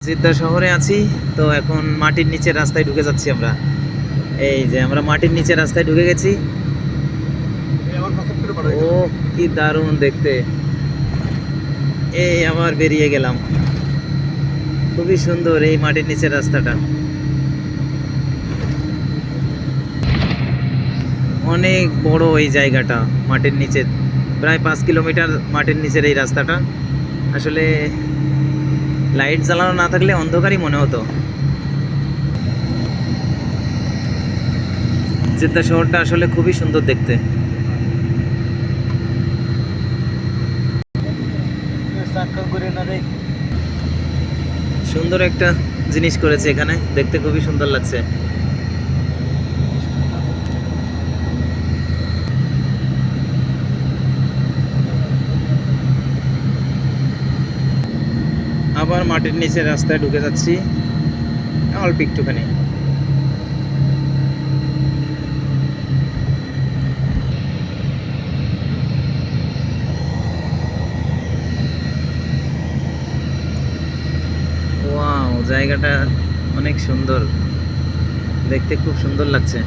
Jeddah শহরে আছি, তো এখন মাটির নিচের রাস্তায় ঢুকে যাচ্ছি আমরা। এই যে আমরা মাটির নিচের রাস্তায় ঢুকে গেছি। ও কি দারুণ দেখতে! এই আবার বেরিয়ে গেলাম। খুবই সুন্দর এই মাটির নিচের রাস্তাটা, অনেক বড় এই জায়গাটা। মাটির নিচে প্রায় 5 কিলোমিটার মাটির নিচের এই রাস্তাটা। আসলে লাইট জ্বালানো না থাকলে অন্ধকারই মনে হতো। জেদ্দা শহরটা আসলে খুবই সুন্দর দেখতে। সুন্দর একটা জিনিস করেছে এখানে, দেখতে খুবই সুন্দর লাগছে। আবার মাটির নিচে রাস্তায় ঢুকে যাচ্ছি অল্প একটুখানি। ওয়াও, জায়গাটা অনেক সুন্দর, দেখতে খুব সুন্দর লাগছে।